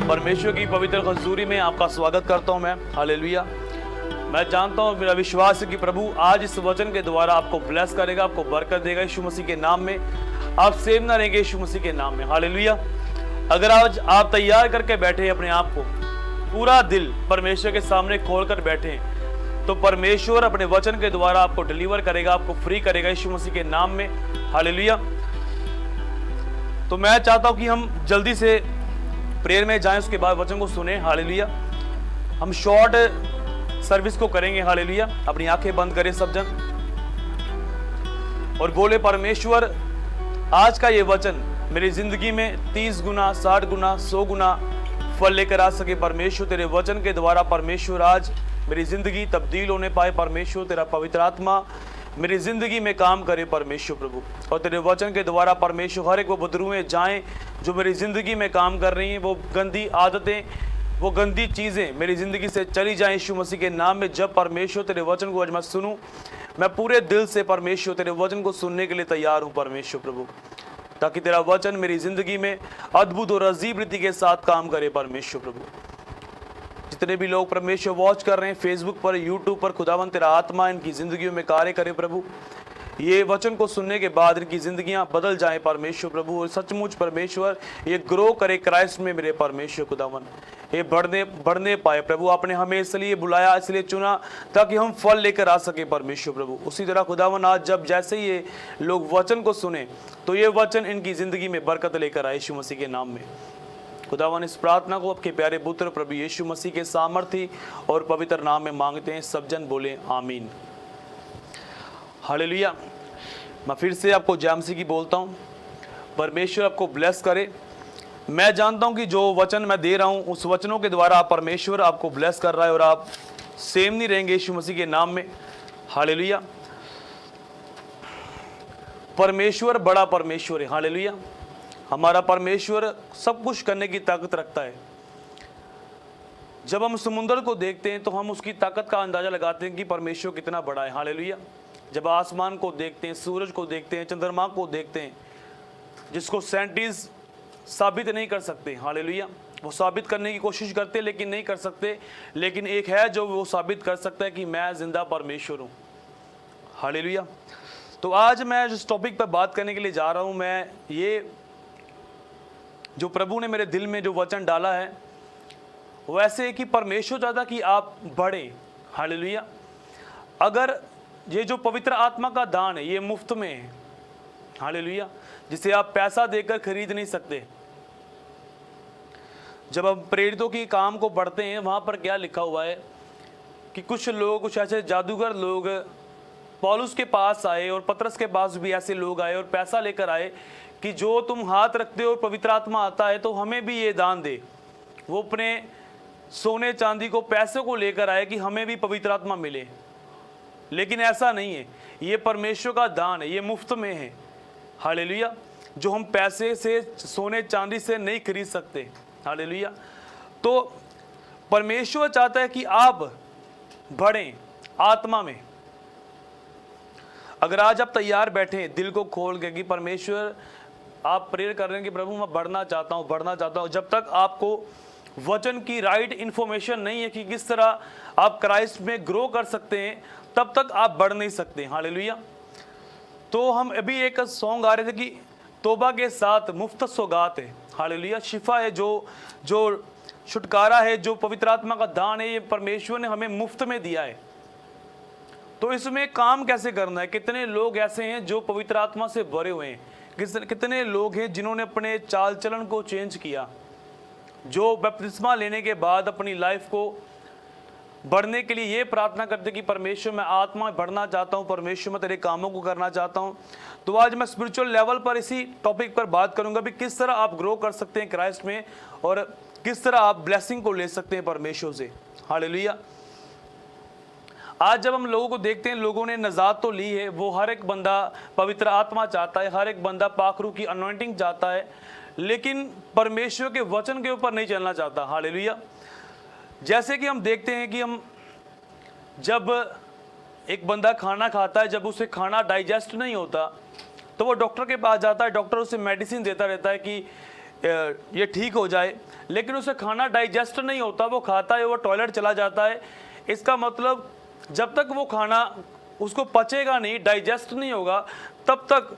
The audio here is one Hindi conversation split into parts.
परमेश्वर की पवित्र हजूरी में आपका स्वागत करता हूं मैं। हालेलुया। मैं जानता हूं, मेरा विश्वास है कि प्रभु आज इस वचन के द्वारा आपको ब्लेस करेगा, आपको बरकत देगा यीशु मसीह के नाम में। आप सेव ना रहेंगे यीशु मसीह के नाम में। हालेलुया। अगर आज आप तैयार करके बैठे हैं अपने आप को, पूरा दिल परमेश्वर के सामने खोल कर बैठे हैं, तो परमेश्वर अपने वचन के द्वारा आपको डिलीवर करेगा, आपको फ्री करेगा यीशु मसीह के नाम में। हालेलुया। तो मैं चाहता हूं कि हम जल्दी से प्रेयर में जाएं, उसके बाद वचन को सुने। हालेलुया। हम शॉर्ट सर्विस को करेंगे। हालेलुया। अपनी आंखें बंद करें सब जन और बोले, परमेश्वर आज का ये वचन मेरी जिंदगी में 30 गुना, 60 गुना, 100 गुना फल लेकर आ सके। परमेश्वर तेरे वचन के द्वारा परमेश्वर आज मेरी जिंदगी तब्दील होने पाए। परमेश्वर तेरा पवित्र आत्मा मेरी जिंदगी में काम करे परमेश्वर प्रभु, और तेरे वचन के द्वारा परमेश्वर हर एक वो बदरूएं जाएं जो मेरी जिंदगी में काम कर रही हैं, वो गंदी आदतें, वो गंदी चीज़ें मेरी ज़िंदगी से चली जाएं यीशु मसीह के नाम में। जब परमेश्वर तेरे वचन को आज मैं सुनूं, मैं पूरे दिल से परमेश्वर तेरे वचन को सुनने के लिए तैयार हूं परमेश्वर प्रभु, ताकि तेरा वचन मेरी ज़िंदगी में अद्भुत और अजीब रीति के साथ काम करे परमेश्वर प्रभु। जितने भी लोग परमेश्वर वॉच कर रहे हैं फेसबुक पर, यूट्यूब पर, खुदावन तेरा आत्मा इनकी ज़िंदगियों में कार्य करे प्रभु। ये वचन को सुनने के बाद इनकी ज़िंदगियां बदल जाएं परमेश्वर प्रभु, और सचमुच परमेश्वर ये ग्रो करे क्राइस्ट में मेरे परमेश्वर खुदावन, ये बढ़ने पाए प्रभु। आपने हमें इसलिए बुलाया, इसलिए चुना ताकि हम फल लेकर आ सके परमेश्वर प्रभु। उसी तरह खुदावन आज जब जैसे ही ये लोग वचन को सुने, तो ये वचन इनकी ज़िंदगी में बरकत लेकर आए यीशु मसीह के नाम में। खुदावन इस प्रार्थना को आपके प्यारे पुत्र प्रभु यीशु मसीह के सामर्थी और पवित्र नाम में मांगते हैं। सब जन बोले आमीन। हालेलुया। मैं फिर से आपको जय मसीह की बोलता हूँ। परमेश्वर आपको ब्लेस करे। मैं जानता हूँ कि जो वचन मैं दे रहा हूँ, उस वचनों के द्वारा परमेश्वर आपको ब्लेस कर रहा है और आप सेम नहीं रहेंगे यीशु मसीह के नाम में। हालेलुया। परमेश्वर बड़ा परमेश्वर है। हालेलुया। हमारा परमेश्वर सब कुछ करने की ताकत रखता है। जब हम समुद्र को देखते हैं तो हम उसकी ताकत का अंदाजा लगाते हैं कि परमेश्वर कितना बड़ा है। हालेलुया। जब आसमान को देखते हैं, सूरज को देखते हैं, चंद्रमा को देखते हैं, जिसको साइंटिस्ट साबित नहीं कर सकते। हालेलुया। वो साबित करने की कोशिश करते लेकिन नहीं कर सकते, लेकिन एक है जो वो साबित कर सकता है कि मैं जिंदा परमेश्वर हूँ। हालेलुया। तो आज मैं जिस टॉपिक पर बात करने के लिए जा रहा हूँ, मैं ये जो प्रभु ने मेरे दिल में जो वचन डाला है, वैसे कि परमेश्वर चाहता कि आप बढ़ें। हालेलुया। अगर ये जो पवित्र आत्मा का दान है ये मुफ्त में है। हालेलुया। जिसे आप पैसा देकर खरीद नहीं सकते। जब हम प्रेरितों की काम को पढ़ते हैं, वहाँ पर क्या लिखा हुआ है कि कुछ लोग, कुछ ऐसे जादूगर लोग पौलुस के पास आए और पतरस के पास भी ऐसे लोग आए और पैसा लेकर आए कि जो तुम हाथ रखते हो और पवित्र आत्मा आता है तो हमें भी ये दान दे। वो अपने सोने चांदी को, पैसे को लेकर आए कि हमें भी पवित्र आत्मा मिले। लेकिन ऐसा नहीं है, ये परमेश्वर का दान है, ये मुफ्त में है। हालेलुया। जो हम पैसे से, सोने चांदी से नहीं खरीद सकते। हालेलुया। तो परमेश्वर चाहता है कि आप बढ़ें आत्मा में। अगर आज आप तैयार बैठे हैं दिल को खोल के कि परमेश्वर, आप प्रेयर कर रहे हैं कि प्रभु मैं बढ़ना चाहता हूँ, बढ़ना चाहता हूँ, जब तक आपको वचन की राइट इन्फॉर्मेशन नहीं है कि किस तरह आप क्राइस्ट में ग्रो कर सकते हैं, तब तक आप बढ़ नहीं सकते। हालेलुया। तो हम अभी एक सॉन्ग गा रहे थे कि तौबा के साथ मुफ्त सौगात है। हालेलुया। शिफा है, जो छुटकारा है, जो पवित्र आत्मा का दान है, ये परमेश्वर ने हमें मुफ्त में दिया है। तो इसमें काम कैसे करना है? कितने लोग ऐसे हैं जो पवित्र आत्मा से भरे हुए हैं? कितने लोग हैं जिन्होंने अपने चाल चलन को चेंज किया, जो बपतिस्मा लेने के बाद अपनी लाइफ को बढ़ने के लिए ये प्रार्थना करते कि परमेश्वर मैं आत्मा में बढ़ना चाहता हूँ, परमेश्वर मैं तेरे कामों को करना चाहता हूँ। तो आज मैं स्पिरिचुअल लेवल पर इसी टॉपिक पर बात करूँगा भी किस तरह आप ग्रो कर सकते हैं क्राइस्ट में और किस तरह आप ब्लेसिंग को ले सकते हैं परमेश्वर से। हालेलुया। आज जब हम लोगों को देखते हैं, लोगों ने नजात तो ली है, वो हर एक बंदा पवित्र आत्मा चाहता है, हर एक बंदा पाखरू की अनॉइंटिंग चाहता है, लेकिन परमेश्वर के वचन के ऊपर नहीं चलना चाहता। हालेलुया। जैसे कि हम देखते हैं कि हम जब एक बंदा खाना खाता है, जब उसे खाना डाइजेस्ट नहीं होता तो वो डॉक्टर के पास जाता है, डॉक्टर उसे मेडिसिन देता रहता है कि ये ठीक हो जाए, लेकिन उसे खाना डाइजेस्ट नहीं होता, वो खाता है, वो टॉयलेट चला जाता है। इसका मतलब जब तक वो खाना उसको पचेगा नहीं, डाइजेस्ट नहीं होगा, तब तक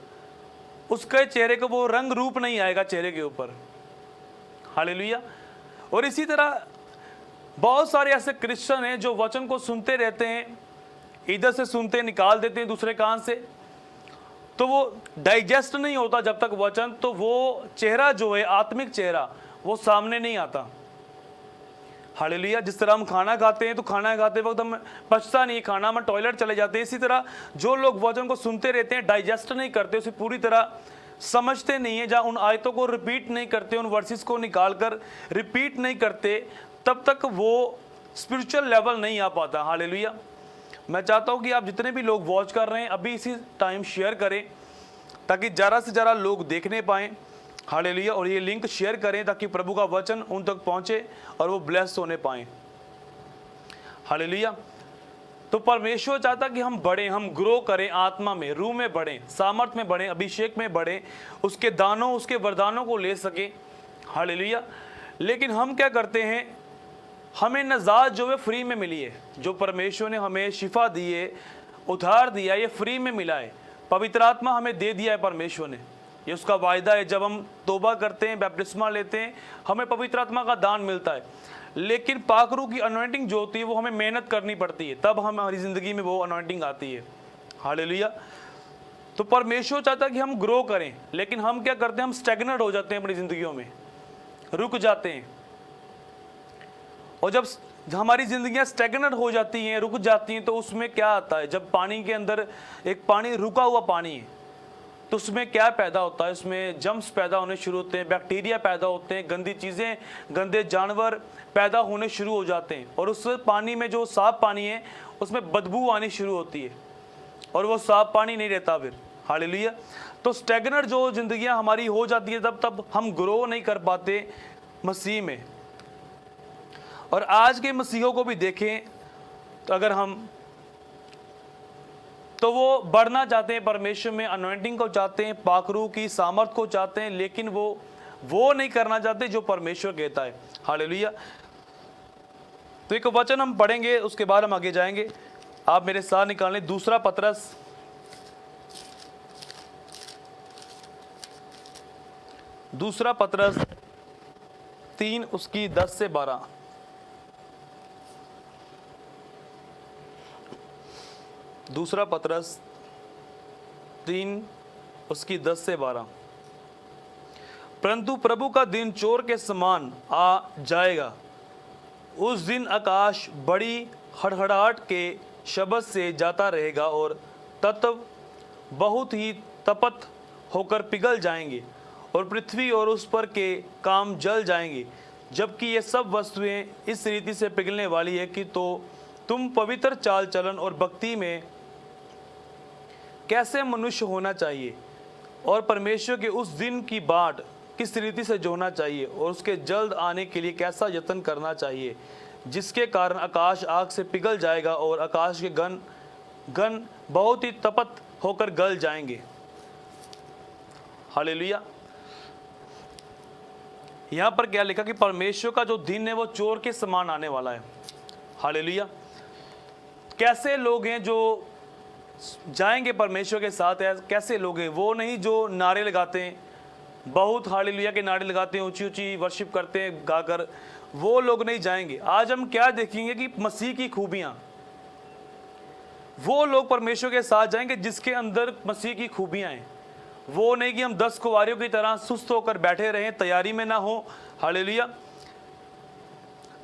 उसके चेहरे को वो रंग रूप नहीं आएगा चेहरे के ऊपर। हालेलुया। और इसी तरह बहुत सारे ऐसे क्रिश्चियन हैं जो वचन को सुनते रहते हैं, इधर से सुनते निकाल देते हैं दूसरे कान से, तो वो डाइजेस्ट नहीं होता जब तक वचन, तो वो चेहरा जो है आत्मिक चेहरा वो सामने नहीं आता। हालेलुया। जिस तरह हम खाना खाते हैं तो खाना खाते वक्त हम पचता नहीं खाना, हम टॉयलेट चले जाते हैं, इसी तरह जो लोग वचन को सुनते रहते हैं, डाइजेस्ट नहीं करते, उसे पूरी तरह समझते नहीं है, जहाँ उन आयतों को रिपीट नहीं करते, उन वर्सेस को निकाल कर रिपीट नहीं करते, तब तक वो स्पिरिचुअल लेवल नहीं आ पाता। हालेलुया। मैं चाहता हूँ कि आप जितने भी लोग वॉच कर रहे हैं अभी इसी टाइम शेयर करें, ताकि ज़्यादा से ज़्यादा लोग देखने पाएँ। हालेलुया। और ये लिंक शेयर करें ताकि प्रभु का वचन उन तक पहुँचे और वो ब्लेस्ड होने पाएँ। हालेलुया। तो परमेश्वर चाहता कि हम बढ़ें, हम ग्रो करें, आत्मा में, रूह में बढ़ें, सामर्थ में बढ़ें, अभिषेक में बढ़ें, उसके दानों, उसके वरदानों को ले सके। हालेलुया। लेकिन हम क्या करते हैं, हमें नजात जो है फ्री में मिली है, जो परमेश्वर ने हमें शिफा दी है, उधार दिया, ये फ्री में मिला है। पवित्र आत्मा हमें दे दिया है परमेश्वर ने, ये उसका वायदा है। जब हम तौबा करते हैं, बैप्टिस्मा लेते हैं, हमें पवित्र आत्मा का दान मिलता है। लेकिन पाकरू की अनॉइंटिंग जो होती है वो हमें मेहनत करनी पड़ती है, तब हमारी ज़िंदगी में वो अनॉइंटिंग आती है। हालेलुया। तो परमेश्वर चाहता है कि हम ग्रो करें, लेकिन हम क्या करते हैं, हम स्टैग्नेट हो जाते हैं अपनी ज़िंदगियों में, रुक जाते हैं। और जब हमारी ज़िंदगियां स्टैग्नेट हो जाती हैं, रुक जाती हैं, तो उसमें क्या आता है, जब पानी के अंदर एक पानी रुका हुआ पानी है, तो उसमें क्या पैदा होता है, उसमें जम्स पैदा होने शुरू होते हैं, बैक्टीरिया पैदा होते हैं, गंदी चीज़ें, गंदे जानवर पैदा होने शुरू हो जाते हैं। और उस पानी में जो साफ पानी है उसमें बदबू आनी शुरू होती है और वो साफ पानी नहीं रहता फिर। हालेलुया। तो स्टैग्नेट जो ज़िंदगियां हमारी हो जाती है, तब हम ग्रो नहीं कर पाते मसीह में। और आज के मसीहों को भी देखें तो अगर हम, तो वो बढ़ना चाहते हैं परमेश्वर में, अनॉइंटिंग को चाहते हैं, पाखरू की सामर्थ को चाहते हैं, लेकिन वो नहीं करना चाहते जो परमेश्वर कहता है। हालेलुया। तो एक वचन हम पढ़ेंगे, उसके बाद हम आगे जाएंगे। आप मेरे साथ निकालें दूसरा पतरस दूसरा पतरस 3 उसकी 10 से 12। दूसरा पतरस 3 उसकी 10 से 12। परंतु प्रभु का दिन चोर के समान आ जाएगा। उस दिन आकाश बड़ी हड़हड़ाहट के शब्द से जाता रहेगा और तत्व बहुत ही तपत होकर पिघल जाएंगे और पृथ्वी और उस पर के काम जल जाएंगे। जबकि ये सब वस्तुएं इस रीति से पिघलने वाली है कि तो तुम पवित्र चाल चलन और भक्ति में कैसे मनुष्य होना चाहिए और परमेश्वर के उस दिन की बाट किस रीति से जोना चाहिए और उसके जल्द आने के लिए कैसा यत्न करना चाहिए, जिसके कारण आकाश आग से पिघल जाएगा और आकाश के गण बहुत ही तपत होकर गल जाएंगे। हालेलुया। यहाँ पर क्या लिखा कि परमेश्वर का जो दिन है वो चोर के समान आने वाला है। हालेलुया। कैसे लोग हैं जो जाएंगे परमेश्वर के साथ, है कैसे लोग हैं? वो नहीं जो नारे लगाते हैं, बहुत हालेलुया के नारे लगाते हैं, ऊंची ऊंची वर्शिप करते हैं गाकर, वो लोग नहीं जाएंगे। आज हम क्या देखेंगे कि मसीह की खूबियां, वो लोग परमेश्वर के साथ जाएंगे जिसके अंदर मसीह की खूबियां हैं। वो नहीं कि हम 10 कुंवारियों की तरह सुस्त होकर बैठे रहें, तैयारी में ना हो। हालेलुया।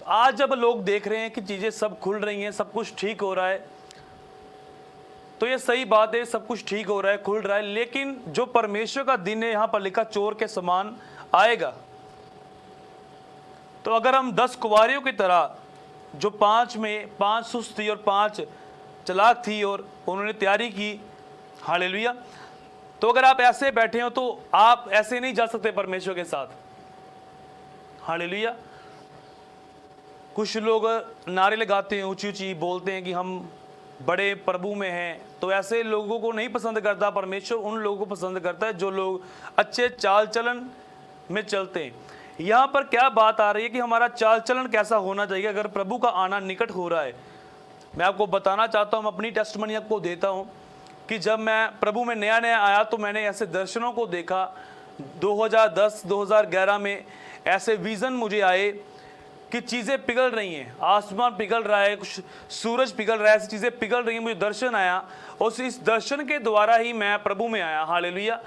आज जब लोग देख रहे हैं कि चीजें सब खुल रही हैं, सब कुछ ठीक हो रहा है, तो ये सही बात है, सब कुछ ठीक हो रहा है, खुल रहा है, लेकिन जो परमेश्वर का दिन है यहाँ पर लिखा चोर के समान आएगा। तो अगर हम 10 कुंवारियों की तरह, जो 5 में 5 सुस्त थी और 5 चालाक थी और उन्होंने तैयारी की, हालेलुया, तो अगर आप ऐसे बैठे हो तो आप ऐसे नहीं जा सकते परमेश्वर के साथ। हालेलुया। कुछ लोग नारे लगाते हैं, ऊंची ऊंची बोलते हैं कि हम बड़े प्रभु में हैं, तो ऐसे लोगों को नहीं पसंद करता परमेश्वर। उन लोगों को पसंद करता है जो लोग अच्छे चाल चलन में चलते हैं। यहाँ पर क्या बात आ रही है कि हमारा चाल चलन कैसा होना चाहिए अगर प्रभु का आना निकट हो रहा है। मैं आपको बताना चाहता हूँ, अपनी टेस्टमनी आपको देता हूँ कि जब मैं प्रभु में नया नया आया तो मैंने ऐसे दर्शनों को देखा। 2010-2011 में ऐसे विज़न मुझे आए कि चीज़ें पिघल रही हैं, आसमान पिघल रहा है, कुछ सूरज पिघल रहा है, ऐसी चीज़ें पिघल रही हैं। मुझे दर्शन आया और इस दर्शन के द्वारा ही मैं प्रभु में आया। हालेलुया।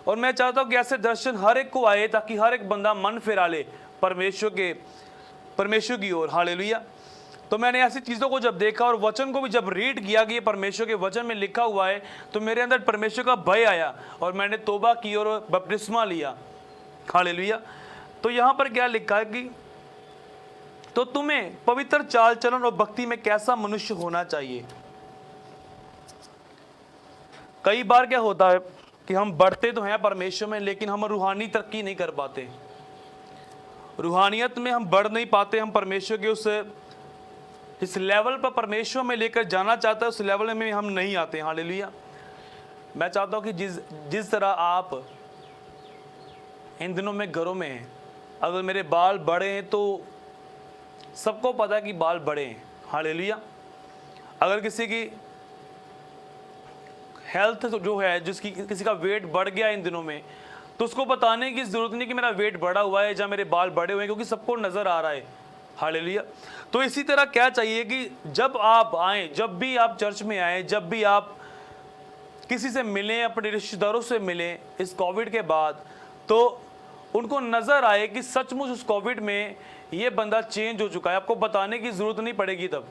और मैं चाहता हूँ कि ऐसे दर्शन हर एक को आए ताकि हर एक बंदा मन फिरा ले परमेश्वर की ओर। हालेलुया। तो मैंने ऐसी चीज़ों को जब देखा और वचन को भी जब रीड किया कि ये परमेश्वर के वचन में लिखा हुआ है, तो मेरे अंदर परमेश्वर का भय आया और मैंने तौबा की और बपतिस्मा लिया। हालेलुया। तो यहाँ पर क्या लिखा है कि तो तुम्हें पवित्र चाल चलन और भक्ति में कैसा मनुष्य होना चाहिए। कई बार क्या होता है कि हम बढ़ते तो हैं परमेश्वर में, लेकिन हम रूहानी तरक्की नहीं कर पाते, रूहानियत में हम बढ़ नहीं पाते। हम परमेश्वर के इस लेवल पर परमेश्वर में लेकर जाना चाहता है, उस लेवल में हम नहीं आते। हालेलुया। मैं चाहता हूँ कि जिस तरह आप इन दिनों में घरों में हैं, अगर मेरे बाल बड़े हैं तो सबको पता है कि बाल बड़े हैं। हालेलुया। अगर किसी की हेल्थ जो है, किसी का वेट बढ़ गया इन दिनों में, तो उसको बताने की जरूरत नहीं कि मेरा वेट बढ़ा हुआ है या मेरे बाल बड़े हुए हैं, क्योंकि सबको नजर आ रहा है। हालेलुया। तो इसी तरह क्या चाहिए कि जब आप आए, जब भी आप चर्च में आए, जब भी आप किसी से मिलें, अपने रिश्तेदारों से मिलें इस कोविड के बाद, तो उनको नजर आए कि सचमुच उस कोविड में ये बंदा चेंज हो चुका है। आपको बताने की जरूरत नहीं पड़ेगी, तब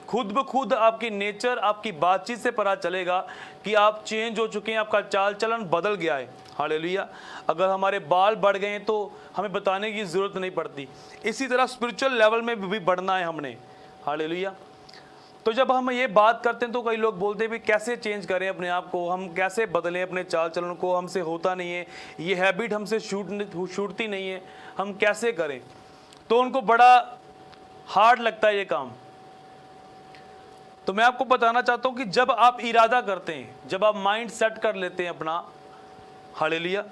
खुद ब खुद आपकी नेचर, आपकी बातचीत से पता चलेगा कि आप चेंज हो चुके हैं, आपका चाल चलन बदल गया है। हालेलुया। अगर हमारे बाल बढ़ गए हैं तो हमें बताने की ज़रूरत नहीं पड़ती। इसी तरह स्पिरिचुअल लेवल में भी बढ़ना है हमने। हालेलुया। तो जब हम ये बात करते हैं तो कई लोग बोलते हैं भी कैसे चेंज करें अपने आप को, हम कैसे बदलें अपने चाल चलन को, हमसे होता नहीं है, ये हैबिट हमसे छूटती नहीं है, हम कैसे करें। तो उनको बड़ा हार्ड लगता है ये काम। तो मैं आपको बताना चाहता हूं कि जब आप इरादा करते हैं, जब आप माइंड सेट कर लेते हैं अपना, हालेलुया,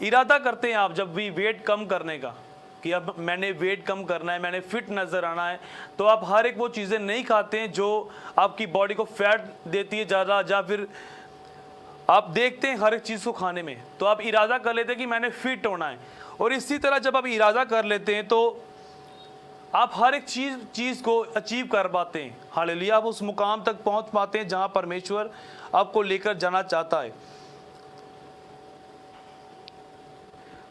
इरादा करते हैं आप जब भी वेट कम करने का कि अब मैंने वेट कम करना है, मैंने फिट नज़र आना है, तो आप हर एक वो चीज़ें नहीं खाते हैं जो आपकी बॉडी को फैट देती है ज़्यादा, या फिर आप देखते हैं हर एक चीज़ को खाने में, तो आप इरादा कर लेते हैं कि मैंने फिट होना है। और इसी तरह जब आप इरादा कर लेते हैं तो आप हर एक चीज़ को अचीव कर पाते हैं। हालेलुया। आप उस मुकाम तक पहुंच पाते हैं जहां परमेश्वर आपको लेकर जाना चाहता है।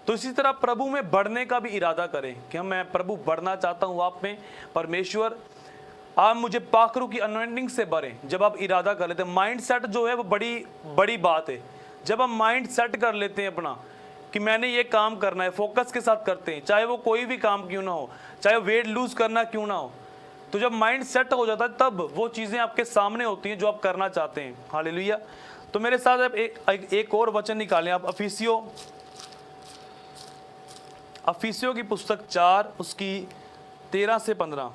तो इसी तरह प्रभु में बढ़ने का भी इरादा करें कि मैं प्रभु बढ़ना चाहता हूं आप में। परमेश्वर आप मुझे पाखरू की अनॉइंटिंग से भरें। जब आप इरादा कर लेते हैं, माइंड सेट जो है वो बड़ी बड़ी बात है। जब हम माइंड सेट कर लेते हैं अपना कि मैंने ये काम करना है, फोकस के साथ करते हैं, चाहे वो कोई भी काम क्यों ना हो, चाहे वेट लूज करना क्यों ना हो, तो जब माइंड सेट हो जाता है तब वो चीज़ें आपके सामने होती हैं जो आप करना चाहते हैं। हालेलुया। तो मेरे साथ आप एक और वचन निकालें आप, अफिसियों की पुस्तक 4 उसकी 13 से 15।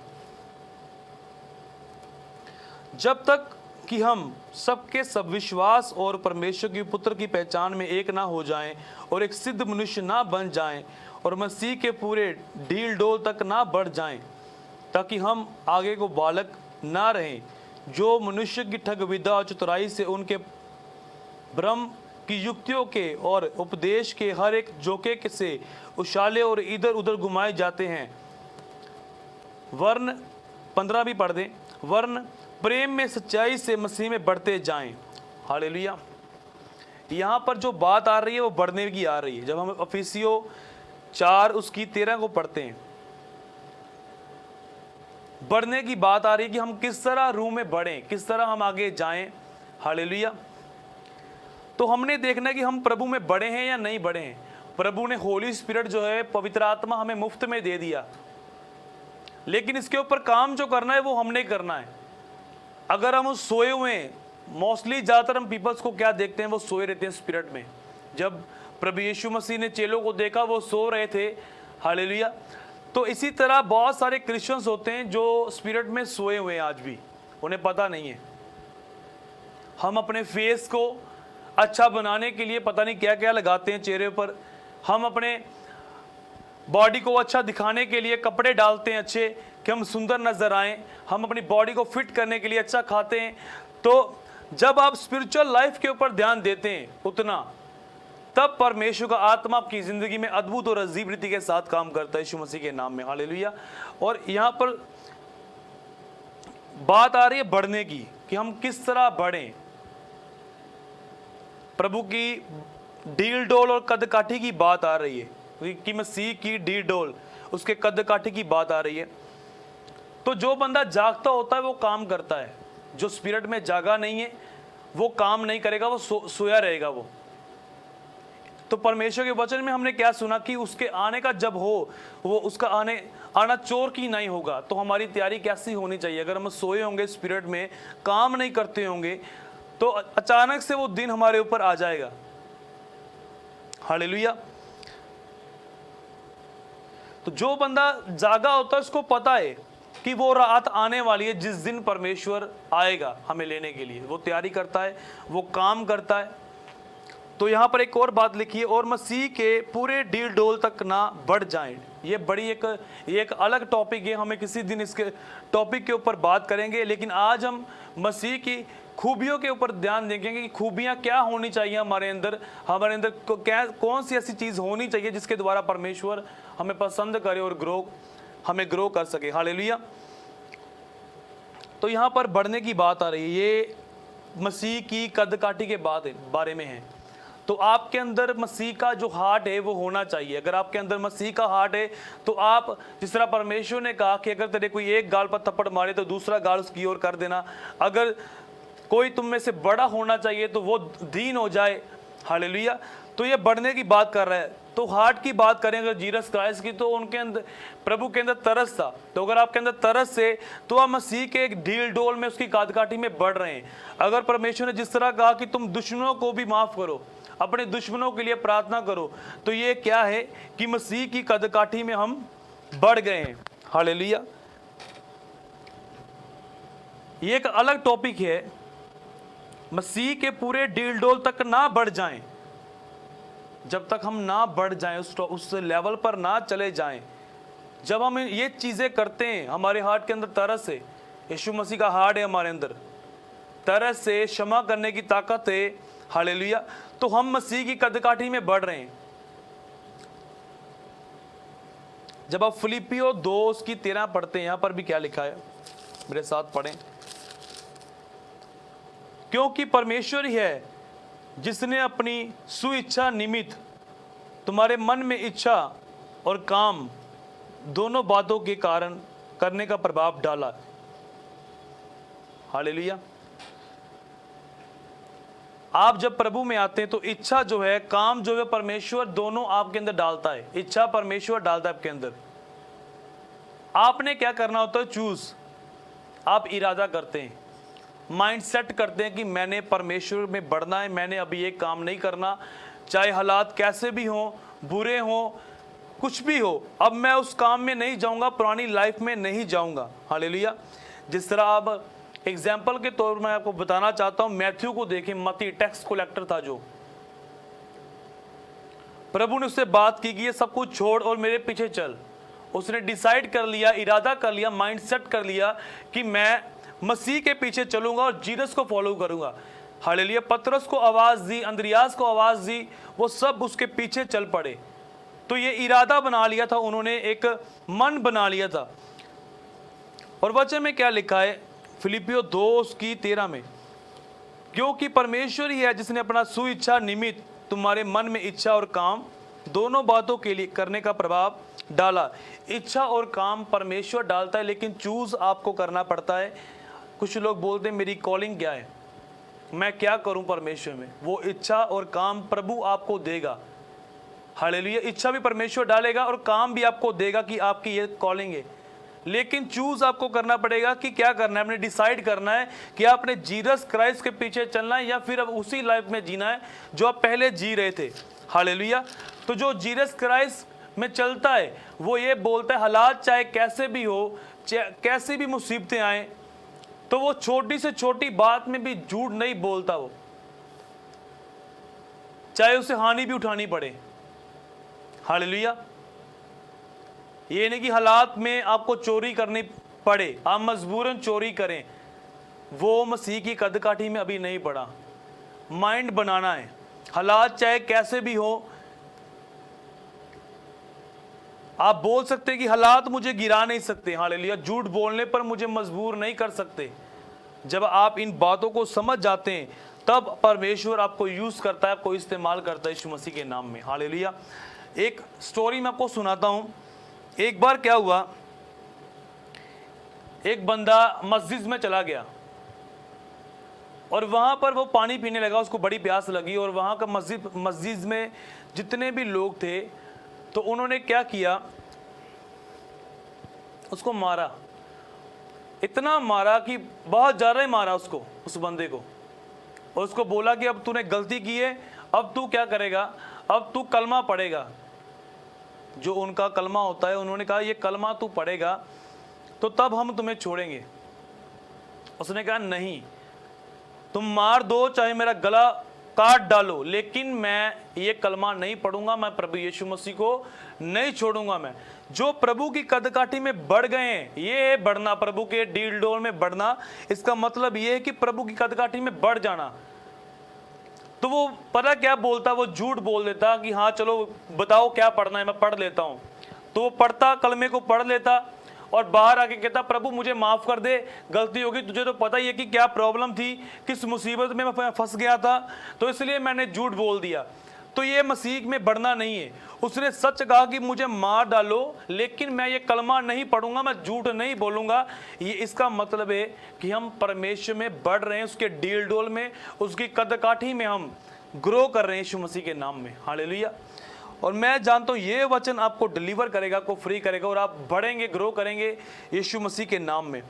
जब तक कि हम सबके सब विश्वास और परमेश्वर की पुत्र की पहचान में एक ना हो जाएं और एक सिद्ध मनुष्य ना बन जाएं और मसीह के पूरे ढील डोल तक ना बढ़ जाएं, ताकि हम आगे को बालक ना रहें जो मनुष्य की ठग विद्या और चतुराई से उनके भ्रम की युक्तियों के और उपदेश के हर एक जोके से उछाले और इधर उधर घुमाए जाते हैं। वर्ण 15 भी पढ़ दें। वर्ण प्रेम में सच्चाई से मसीह में बढ़ते जाएं। हालेलुया। यहाँ पर जो बात आ रही है वो बढ़ने की आ रही है। जब हम अफिसियों 4 उसकी 13 को पढ़ते हैं, बढ़ने की बात आ रही है कि हम किस तरह रूह में बढ़ें, किस तरह हम आगे जाएं। हालेलुया। तो हमने देखना है कि हम प्रभु में बढ़े हैं या नहीं बढ़े हैं। प्रभु ने होली स्पिरिट जो है, पवित्र आत्मा हमें मुफ्त में दे दिया, लेकिन इसके ऊपर काम जो करना है वो हमने करना है। अगर हम सोए हुए हैं, मोस्टली ज़्यादातर हम पीपल्स को क्या देखते हैं, वो सोए रहते हैं स्पिरिट में। जब प्रभु यीशु मसीह ने चेलों को देखा वो सो रहे थे। हालेलुया। तो इसी तरह बहुत सारे क्रिश्चियंस होते हैं जो स्पिरिट में सोए हुए हैं, आज भी उन्हें पता नहीं है। हम अपने फेस को अच्छा बनाने के लिए पता नहीं क्या क्या लगाते हैं चेहरे पर। हम अपने बॉडी को अच्छा दिखाने के लिए कपड़े डालते हैं अच्छे कि हम सुंदर नजर आएं, हम अपनी बॉडी को फिट करने के लिए अच्छा खाते हैं। तो जब आप स्पिरिचुअल लाइफ के ऊपर ध्यान देते हैं उतना, तब परमेश्वर का आत्मा आपकी जिंदगी में अद्भुत और अजीब रीति के साथ काम करता है यीशु मसीह के नाम में। हालेलुया। और यहाँ पर बात आ रही है बढ़ने की, कि हम किस तरह बढ़ें। प्रभु की डील डोल और कद काठी की बात आ रही है कि मसीह की डील डोल, उसके कद काठी की बात आ रही है। तो जो बंदा जागता होता है वो काम करता है, जो स्पिरिट में जागा नहीं है वो काम नहीं करेगा, वो सोया रहेगा वो। तो परमेश्वर के वचन में हमने क्या सुना कि उसके आने का जब हो, वो उसका आना चोर की नहीं होगा। तो हमारी तैयारी कैसी होनी चाहिए? अगर हम सोए होंगे स्पिरिट में, काम नहीं करते होंगे, तो अचानक से वो दिन हमारे ऊपर आ जाएगा। हालेलुया। तो जो बंदा जागा होता है उसको पता है कि वो रात आने वाली है जिस दिन परमेश्वर आएगा हमें लेने के लिए। वो तैयारी करता है, वो काम करता है। तो यहाँ पर एक और बात लिखी है, और मसीह के पूरे डील डोल तक ना बढ़ जाएं। ये एक अलग टॉपिक है, हमें किसी दिन इसके टॉपिक के ऊपर बात करेंगे। लेकिन आज हम मसीह की खूबियों के ऊपर ध्यान देंगे कि खूबियाँ क्या होनी चाहिए हमारे अंदर कौन सी ऐसी चीज़ होनी चाहिए जिसके द्वारा परमेश्वर हमें पसंद करे और हमें ग्रो कर सके। हालेलुया। तो यहाँ पर बढ़ने की बात आ रही है, ये मसीह की कद काठी के बारे में है। तो आपके अंदर मसीह का जो हार्ट है वो होना चाहिए। अगर आपके अंदर मसीह का हार्ट है तो आप, जिस तरह परमेश्वर ने कहा कि अगर तेरे कोई एक गाल पर थप्पड़ मारे तो दूसरा गाल उसकी ओर कर देना। अगर कोई तुम में से बड़ा होना चाहिए तो वो दीन हो जाए। हालेलुया। तो ये बढ़ने की बात कर रहा है। तो हार्ट की बात करें अगर जीसस क्राइस्ट की, तो उनके अंदर, प्रभु के अंदर तरस था। तो अगर आपके अंदर तरस है तो आप मसीह के एक ढील डोल में, उसकी कद काठी में बढ़ रहे हैं। अगर परमेश्वर ने जिस तरह कहा कि तुम दुश्मनों को भी माफ करो, अपने दुश्मनों के लिए प्रार्थना करो, तो ये क्या है कि मसीह की कद काठी में हम बढ़ गए हैं। हालेलुया। ये एक अलग टॉपिक है, मसीह के पूरे डील डोल तक ना बढ़ जाएं। जब तक हम ना बढ़ जाएं, उस लेवल पर ना चले जाएं, जब हम ये चीजें करते हैं, हमारे हार्ट के अंदर तरस है, यीशु मसीह का हार्ट है हमारे अंदर, तरस से क्षमा करने की ताकत है। हालेलुया। तो हम मसीह की कद काठी में बढ़ रहे हैं। जब आप फिलिपियो 2:13 पढ़ते हैं, यहां पर भी क्या लिखा है, मेरे साथ पढ़ें। क्योंकि परमेश्वर ही है जिसने अपनी सुइच्छा निमित्त तुम्हारे मन में इच्छा और काम दोनों बातों के कारण करने का प्रभाव डाला। हालेलुया। आप जब प्रभु में आते हैं तो इच्छा जो है, काम जो है, परमेश्वर दोनों आपके अंदर डालता है। इच्छा परमेश्वर डालता है आपके अंदर। आपने क्या करना होता है? चूज। आप इरादा करते हैं, माइंड सेट करते हैं कि मैंने परमेश्वर में बढ़ना है, मैंने अभी ये काम नहीं करना, चाहे हालात कैसे भी हों, बुरे हों, कुछ भी हो, अब मैं उस काम में नहीं जाऊंगा, पुरानी लाइफ में नहीं जाऊंगा। हालेलुया। जिस तरह अब एग्जाम्पल के तौर पर मैं आपको बताना चाहता हूं, मैथ्यू को देखें। मती टैक्स कलेक्टर था, जो प्रभु ने उससे बात की कि ये सब कुछ छोड़ और मेरे पीछे चल। उसने डिसाइड कर लिया, इरादा कर लिया, माइंड सेट कर लिया कि मैं मसीह के पीछे चलूंगा और जीसस को फॉलो करूंगा। हालेलुया। पतरस को आवाज दी, अंद्रियास को आवाज दी, वो सब उसके पीछे चल पड़े। तो ये इरादा बना लिया था उन्होंने, एक मन बना लिया था। और वचन में क्या लिखा है फिलिपियो 2:13 में, क्योंकि परमेश्वर ही है जिसने अपना सुइच्छा निमित्त तुम्हारे मन में इच्छा और काम दोनों बातों के लिए करने का प्रभाव डाला। इच्छा और काम परमेश्वर डालता है, लेकिन चूज आपको करना पड़ता है। कुछ लोग बोलते हैं मेरी कॉलिंग क्या है, मैं क्या करूं परमेश्वर में। वो इच्छा और काम प्रभु आपको देगा। हालेलुया। इच्छा भी परमेश्वर डालेगा और काम भी आपको देगा कि आपकी ये कॉलिंग है, लेकिन चूज आपको करना पड़ेगा कि क्या करना है। आपने डिसाइड करना है कि आपने जीसस क्राइस्ट के पीछे चलना है या फिर अब उसी लाइफ में जीना है जो आप पहले जी रहे थे। हालेलुया। तो जो जीसस क्राइस्ट में चलता है वो ये बोलता है, हालात चाहे कैसे भी हो, कैसी भी मुसीबतें आए, तो वो छोटी से छोटी बात में भी झूठ नहीं बोलता, वो चाहे उसे हानि भी उठानी पड़े। हालेलुया। ये नहीं कि हालात में आपको चोरी करनी पड़े, आप मजबूरन चोरी करें, वो मसीह की कदकाठी में अभी नहीं पड़ा। माइंड बनाना है, हालात चाहे कैसे भी हो। आप बोल सकते हैं कि हालात मुझे गिरा नहीं सकते, हालेलुया, झूठ बोलने पर मुझे मजबूर नहीं कर सकते। जब आप इन बातों को समझ जाते हैं तब परमेश्वर आपको यूज करता है, आपको इस्तेमाल करता है यीशु मसीह के नाम में, हालेलुया। एक स्टोरी मैं आपको सुनाता हूं। एक बार क्या हुआ, एक बंदा मस्जिद में चला गया और वहां पर वो पानी पीने लगा, उसको बड़ी प्यास लगी, और वहां का मस्जिद में जितने भी लोग थे तो उन्होंने क्या किया, उसको मारा। इतना मारा कि बहुत ज़्यादा ही मारा उसको, उस बंदे को, और उसको बोला कि अब तूने गलती की है, अब तू क्या करेगा, अब तू कलमा पढ़ेगा। जो उनका कलमा होता है, उन्होंने कहा ये कलमा तू पढ़ेगा तो तब हम तुम्हें छोड़ेंगे। उसने कहा नहीं, तुम मार दो, चाहे मेरा गला काट डालो, लेकिन मैं ये कलमा नहीं पढ़ूंगा, मैं प्रभु यीशु मसीह को नहीं छोड़ूंगा। मैं जो प्रभु की कदकाठी में बढ़ गए हैं, ये है बढ़ना, प्रभु के डील डोल में बढ़ना। इसका मतलब ये है कि प्रभु की कदकाठी में बढ़ जाना। तो वो पता क्या बोलता, वो झूठ बोल देता कि हाँ चलो बताओ क्या पढ़ना है, मैं पढ़ लेता हूँ। तो वो पढ़ता, कलमे को पढ़ लेता और बाहर आके कहता प्रभु मुझे माफ कर दे, गलती होगी, तुझे तो पता ही है कि क्या प्रॉब्लम थी, किस मुसीबत में मैं फंस गया था, तो इसलिए मैंने झूठ बोल दिया। तो ये मसीह में बढ़ना नहीं है। उसने सच कहा कि मुझे मार डालो, लेकिन मैं ये कलमा नहीं पढ़ूंगा, मैं झूठ नहीं बोलूंगा। ये इसका मतलब है कि हम परमेश्वर में बढ़ रहे हैं, उसके डील डोल में, उसकी कदकाठी में हम ग्रो कर रहे हैं यीशु मसीह के नाम में, हालेलुया। और मैं जानता हूँ ये वचन आपको डिलीवर करेगा, आपको फ्री करेगा, और आप बढ़ेंगे, ग्रो करेंगे यीशु मसीह के नाम में।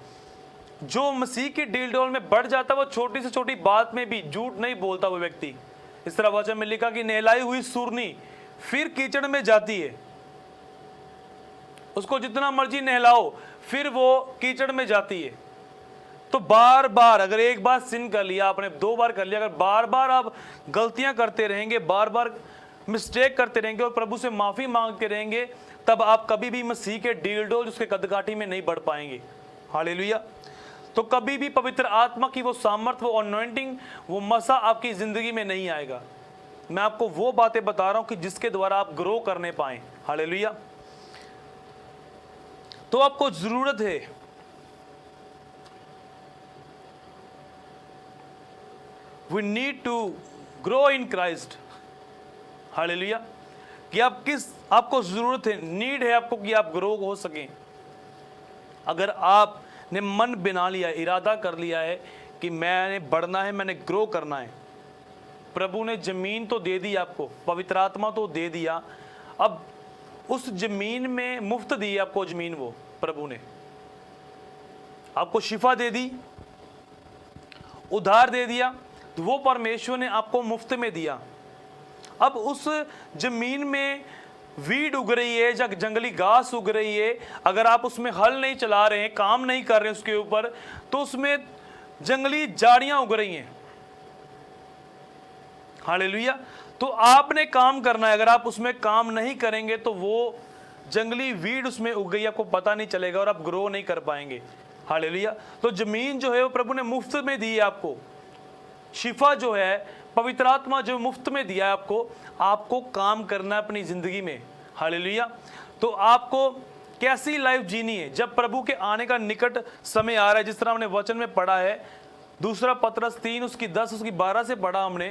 जो मसीह की डील डोल में बढ़ जाता है, वो छोटी से छोटी बात में भी झूठ नहीं बोलता वो व्यक्ति। इस तरह वचन में लिखा कि नहलाई हुई सूरनी फिर कीचड़ में जाती है, उसको जितना मर्जी नहलाओ फिर वो कीचड़ में जाती है। तो बार बार, अगर एक बार सिन कर लिया आपने, 2 बार कर लिया, अगर बार बार आप गलतियां करते रहेंगे, बार बार मिस्टेक करते रहेंगे और प्रभु से माफी मांगते रहेंगे, तब आप कभी भी मसीह के डील डोल, उसके कदकाठी में नहीं बढ़ पाएंगे, हालेलुया। तो कभी भी पवित्र आत्मा की वो सामर्थ, वो अनॉइंटिंग, वो मसा आपकी जिंदगी में नहीं आएगा। मैं आपको वो बातें बता रहा हूं कि जिसके द्वारा आप ग्रो करने पाए, हालेलुया। तो आपको जरूरत है we need to grow in Christ, hallelujah. कि आपको जरूरत है, नीड है आपको कि आप ग्रो हो सकें। अगर आपने मन बना लिया, इरादा कर लिया है कि मैंने बढ़ना है, मैंने ग्रो करना है, प्रभु ने जमीन तो दे दी आपको, पवित्र आत्मा तो दे दिया, अब उस जमीन में मुफ्त दी आपको जमीन, वो प्रभु ने आपको शिफा दे दी, उधार दे दिया, तो वो परमेश्वर ने आपको मुफ्त में दिया। अब उस जमीन में वीड उग रही है, जंगली घास उग रही है, अगर आप उसमें हल नहीं चला रहे हैं, काम नहीं कर रहे हैं उसके ऊपर, तो उसमें जंगली झाड़ियां उग रही हैं, हालेलुया। तो आपने काम करना है, अगर आप उसमें काम नहीं करेंगे तो वो जंगली वीड उसमें उग गई, आपको पता नहीं चलेगा और आप ग्रो नहीं कर पाएंगे, हालेलुया। तो जमीन जो है वो प्रभु ने मुफ्त में दी है आपको, शिफा जो है, पवित्र आत्मा जो मुफ्त में दिया है आपको काम करना है अपनी जिंदगी में, हालेलुया। तो आपको कैसी लाइफ जीनी है जब प्रभु के आने का निकट समय आ रहा है, जिस तरह हमने वचन में पढ़ा है, 2 पतरस 3 उसकी 10 उसकी 12 से पढ़ा हमने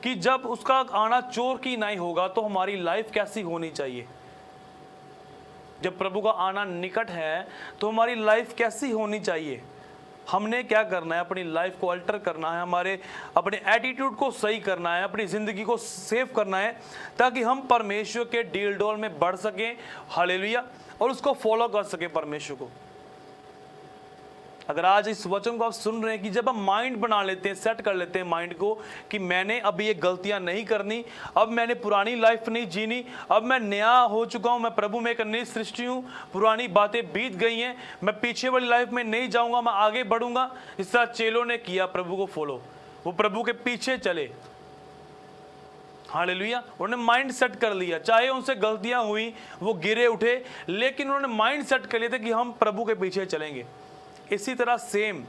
कि जब उसका आना चोर की नहीं होगा तो हमारी लाइफ कैसी होनी चाहिए। जब प्रभु का आना निकट है तो हमारी लाइफ कैसी होनी चाहिए। हमने क्या करना है, अपनी लाइफ को अल्टर करना है, हमारे अपने एटीट्यूड को सही करना है, अपनी ज़िंदगी को सेव करना है, ताकि हम परमेश्वर के डील डोल में बढ़ सकें, हालेलुया, और उसको फॉलो कर सकें परमेश्वर को। अगर आज इस वचन को आप सुन रहे हैं कि जब हम माइंड बना लेते हैं, सेट कर लेते हैं माइंड को कि मैंने अब ये गलतियां नहीं करनी, अब मैंने पुरानी लाइफ नहीं जीनी, अब मैं नया हो चुका हूं, मैं प्रभु में एक नई सृष्टि हूं, पुरानी बातें बीत गई हैं, मैं पीछे वाली लाइफ में नहीं जाऊंगा, मैं आगे बढ़ूंगा। इस तरह चेलों ने किया, प्रभु को फॉलो, वो प्रभु के पीछे चले, हालेलुया। उन्होंने माइंड सेट कर लिया, चाहे उनसे गलतियां हुई, वो गिरे उठे, लेकिन उन्होंने माइंड सेट कर लिया था कि हम प्रभु के पीछे चलेंगे। इसी तरह सेम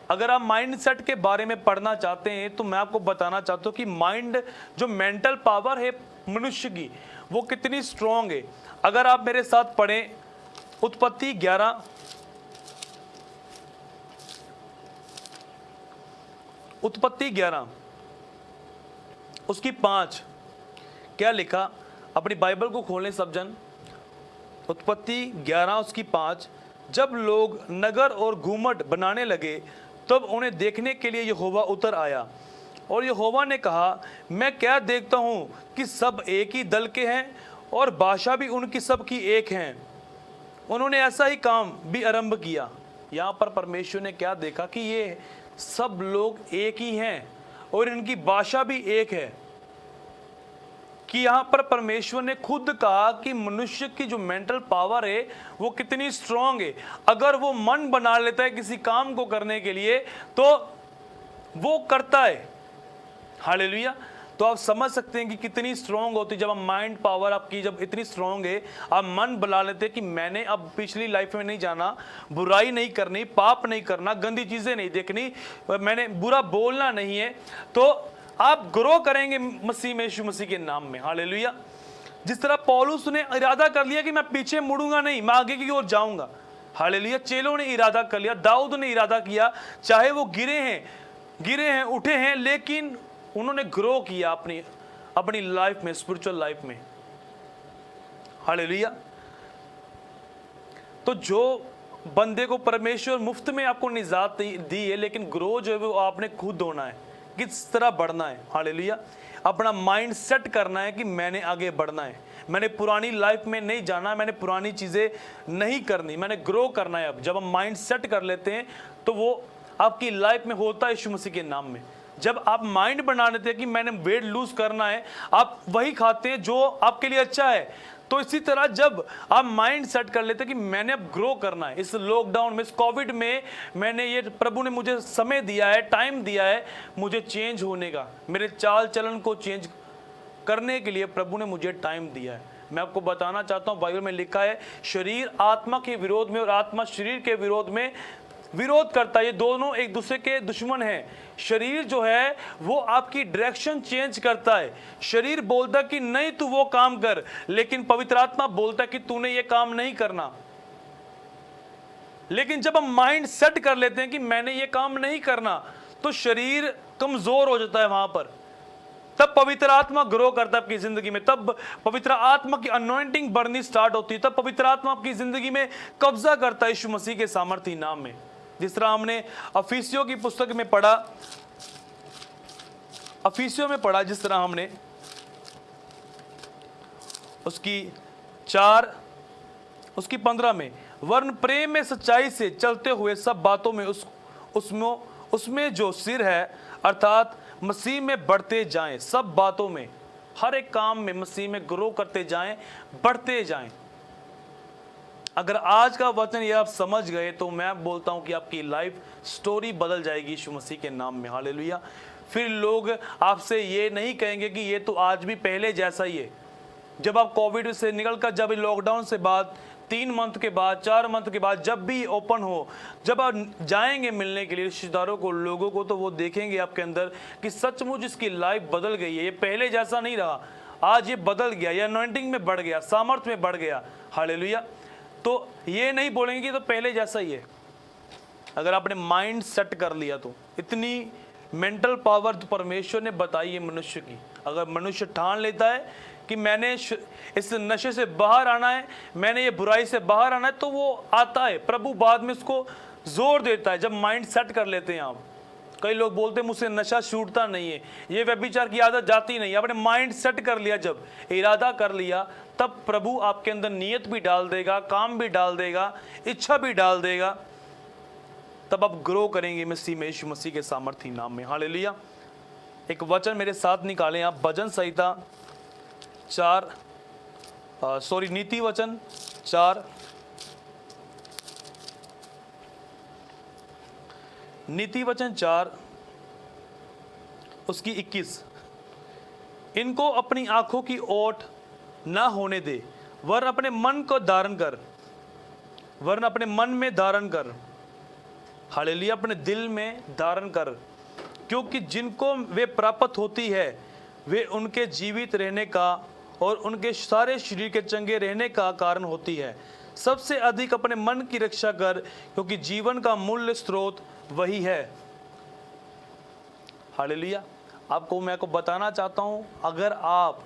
अगर आप माइंड सेट के बारे में पढ़ना चाहते हैं तो मैं आपको बताना चाहता हूं कि माइंड जो मेंटल पावर है मनुष्य की, वो कितनी स्ट्रांग है। अगर आप मेरे साथ पढ़ें उत्पत्ति 11 उसकी 5 क्या लिखा, अपनी बाइबल को खोलें सब जन। उत्पत्ति 11 उसकी 5, जब लोग नगर और घूमट बनाने लगे तब उन्हें देखने के लिए यहोवा उतर आया, और यहोवा ने कहा, मैं क्या देखता हूं कि सब एक ही दल के हैं और भाषा भी उनकी सब की एक हैं। उन्होंने ऐसा ही काम भी आरंभ किया। यहाँ पर परमेश्वर ने क्या देखा कि ये सब लोग एक ही हैं और इनकी भाषा भी एक है। कि यहाँ पर परमेश्वर ने खुद कहा कि मनुष्य की जो मेंटल पावर है वो कितनी स्ट्रांग है। अगर वो मन बना लेता है किसी काम को करने के लिए तो वो करता है। हालेलुया। तो आप समझ सकते हैं कि कितनी स्ट्रांग होती है जब आप माइंड पावर आपकी जब इतनी स्ट्रांग है, आप मन बना लेते हैं कि मैंने अब पिछली लाइफ में नहीं जाना, बुराई नहीं करनी, पाप नहीं करना, गंदी चीजें नहीं देखनी, मैंने बुरा बोलना नहीं है, तो आप ग्रो करेंगे मसीह में, यीशु मसीह के नाम में। हालेलुया। जिस तरह पौलुस ने इरादा कर लिया कि मैं पीछे मुड़ूंगा नहीं, मैं आगे की ओर जाऊंगा। हालेलुया। चेलों ने इरादा कर लिया, दाऊद ने इरादा किया, चाहे वो गिरे हैं उठे हैं, लेकिन उन्होंने ग्रो किया अपनी लाइफ में, स्पिरिचुअल लाइफ में। हालेलुया। तो जो बंदे को परमेश्वर मुफ्त में आपको निजात दी है, लेकिन ग्रो जो है वो आपने खुद होना है, किस तरह बढ़ना है। हालेलुया। अपना माइंड सेट करना है कि मैंने आगे बढ़ना है, मैंने पुरानी लाइफ में नहीं जाना, मैंने पुरानी चीजें नहीं करनी, मैंने ग्रो करना है। अब जब हम माइंड सेट कर लेते हैं तो वो आपकी लाइफ में होता है यीशु मसीह के नाम में। जब आप माइंड बना लेते हैं कि मैंने वेट लूज करना है, आप वही खाते हैं जो आपके लिए अच्छा है। तो इसी तरह जब आप माइंड सेट कर लेते हैं कि मैंने अब ग्रो करना है, इस लॉकडाउन में, इस कोविड में, मैंने ये प्रभु ने मुझे समय दिया है, टाइम दिया है मुझे चेंज होने का, मेरे चाल चलन को चेंज करने के लिए प्रभु ने मुझे टाइम दिया है। मैं आपको बताना चाहता हूँ, बाइबल में लिखा है शरीर आत्मा के विरोध में और आत्मा शरीर के विरोध में विरोध करता है, ये दोनों एक दूसरे के दुश्मन हैं। शरीर जो है वो आपकी डायरेक्शन चेंज करता है। शरीर बोलता कि नहीं तू वो काम कर, लेकिन पवित्र आत्मा बोलता कि तूने ये काम नहीं करना। लेकिन जब हम माइंड सेट कर लेते हैं कि मैंने ये काम नहीं करना, तो शरीर कमजोर हो जाता है वहां पर। तब पवित्र आत्मा ग्रो करता है आपकी जिंदगी में, तब पवित्र आत्मा की अनॉइंटिंग बढ़नी स्टार्ट होती है, तब पवित्र आत्मा आपकी जिंदगी में कब्जा करता है यीशु मसीह के सामर्थी नाम में। जिस तरह हमने अफिसियों की पुस्तक में पढ़ा, जिस तरह हमने उसकी 4 उसकी 15 में, वर्ण प्रेम में सच्चाई से चलते हुए सब बातों में उसमें जो सिर है अर्थात मसीह में बढ़ते जाएं। सब बातों में, हर एक काम में मसीह में ग्रो करते जाएं, बढ़ते जाएं। अगर आज का वचन ये आप समझ गए तो मैं बोलता हूं कि आपकी लाइफ स्टोरी बदल जाएगी यीशु मसीह के नाम में। हालेलुया। फिर लोग आपसे ये नहीं कहेंगे कि ये तो आज भी पहले जैसा ही है। जब आप कोविड से निकलकर, जब लॉकडाउन से बाद 3 मंथ के बाद, 4 मंथ के बाद, जब भी ओपन हो, जब आप जाएंगे मिलने के लिए रिश्तेदारों को, लोगों को, तो वो देखेंगे आपके अंदर कि सचमुच इसकी लाइफ बदल गई है, ये पहले जैसा नहीं रहा, आज ये बदल गया, ये अनॉइंटिंग में बढ़ गया, सामर्थ में बढ़ गया। हालेलुया। तो ये नहीं बोलेंगे कि तो पहले जैसा ही है। अगर आपने माइंड सेट कर लिया तो इतनी मेंटल पावर तो परमेश्वर ने बताई है मनुष्य की। अगर मनुष्य ठान लेता है कि मैंने इस नशे से बाहर आना है, मैंने ये बुराई से बाहर आना है, तो वो आता है। प्रभु बाद में उसको जोर देता है जब माइंड सेट कर लेते हैं आप। कई लोग बोलते हैं मुझसे नशा छूटता नहीं है, ये व्यभिचार की आदत जाती नहीं है। आपने माइंड सेट कर लिया, जब इरादा कर लिया, तब प्रभु आपके अंदर नियत भी डाल देगा, काम भी डाल देगा, इच्छा भी डाल देगा, तब आप ग्रो करेंगे मसीह में, यीशु मसीह के सामर्थी नाम में। हालेलुया। एक वचन मेरे साथ निकालें आप, भजन संहिता नीति वचन 4, नीति वचन 4 उसकी 21। इनको अपनी आंखों की ओट ना होने दे, वरन अपने मन को धारण कर, वरन अपने मन में धारण कर, हालेलुया, अपने दिल में धारण कर, क्योंकि जिनको वे प्राप्त होती है वे उनके जीवित रहने का और उनके सारे शरीर के चंगे रहने का कारण होती है। सबसे अधिक अपने मन की रक्षा कर, क्योंकि जीवन का मूल्य स्रोत वही है। हालेलुया। मैं को बताना चाहता हूं, अगर आप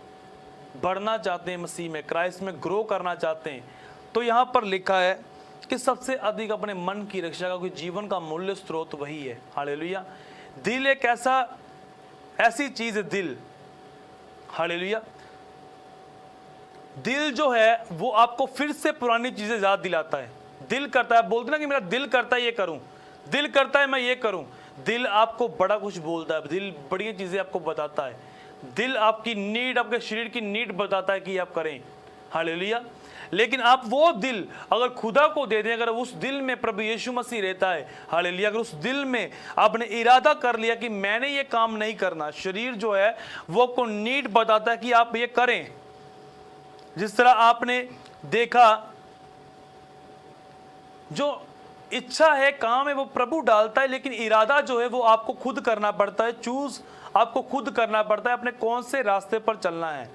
बढ़ना चाहते हैं मसीह में, क्राइस्ट में ग्रो करना चाहते हैं, तो यहां पर लिखा है कि सबसे अधिक अपने मन की रक्षा का, क्योंकि जीवन का मूल्य स्रोत वही है। हालेलुया। दिल एक ऐसी चीज है, दिल, हालेलुया, दिल जो है वो आपको फिर से पुरानी चीजें याद दिलाता है। दिल करता है, बोलते ना कि मेरा दिल करता है ये करूं, दिल करता है मैं ये करूं। दिल आपको बड़ा कुछ बोलता है, दिल बड़ी चीजें आपको बताता है, दिल आपकी नीड, आपके शरीर की नीड बताता है कि आप करें। हालेलुया। लेकिन आप वो दिल अगर खुदा को दे दें, अगर उस दिल में प्रभु यीशु मसीह रहता है, हालेलुया, अगर उस दिल में आपने इरादा कर लिया कि मैंने ये काम नहीं करना, शरीर जो है वो को नीड बताता है कि आप ये करें। जिस तरह आपने देखा, जो इच्छा है, काम है, वो प्रभु डालता है, लेकिन इरादा जो है वो आपको खुद करना पड़ता है। चूज आपको खुद करना पड़ता है अपने कौन से रास्ते पर चलना है।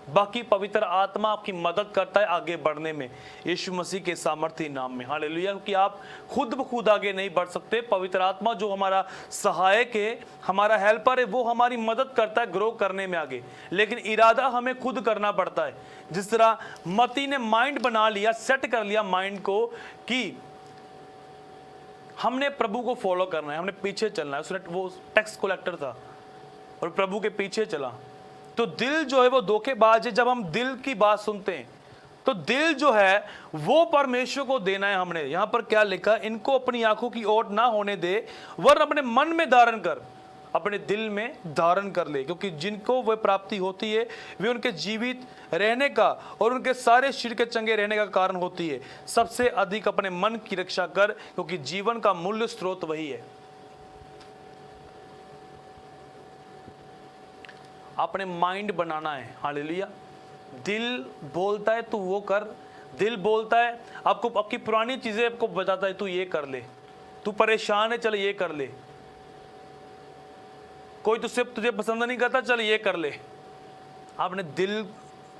बाकी पवित्र आत्मा आपकी मदद करता है आगे बढ़ने में, यीशु मसीह के सामर्थ्य नाम में। हालेलुया। क्योंकि आप खुद ब खुद आगे नहीं बढ़ सकते। पवित्र आत्मा जो हमारा सहायक है, हमारा हेल्पर है, वो हमारी मदद करता है ग्रो करने में आगे, लेकिन इरादा हमें खुद करना पड़ता है। जिस तरह मती ने माइंड बना लिया, सेट कर लिया माइंड को कि हमने प्रभु को फॉलो करना है, हमने पीछे चलना है। उसने, वो टैक्स कलेक्टर था और प्रभु के पीछे चला। तो दिल जो है वो धोखेबाज है। जब हम दिल की बात सुनते हैं तो दिल जो है वो परमेश्वर को देना है हमने। यहां पर क्या लिखा, इनको अपनी आंखों की ओट ना होने दे, वरन अपने मन में धारण कर, अपने दिल में धारण कर ले, क्योंकि जिनको वह प्राप्ति होती है वे उनके जीवित रहने का और उनके सारे शरीर के चंगे रहने का कारण होती है। सबसे अधिक अपने मन की रक्षा कर, क्योंकि जीवन का मूल्य स्रोत वही है। अपने माइंड बनाना है। हालेलुया। दिल बोलता है तू वो कर, दिल बोलता है आपको, आपकी पुरानी चीजें आपको बताता है तू ये कर ले, तू परेशान है चल ये कर ले, कोई तुझे पसंद नहीं करता चल ये कर ले। आपने दिल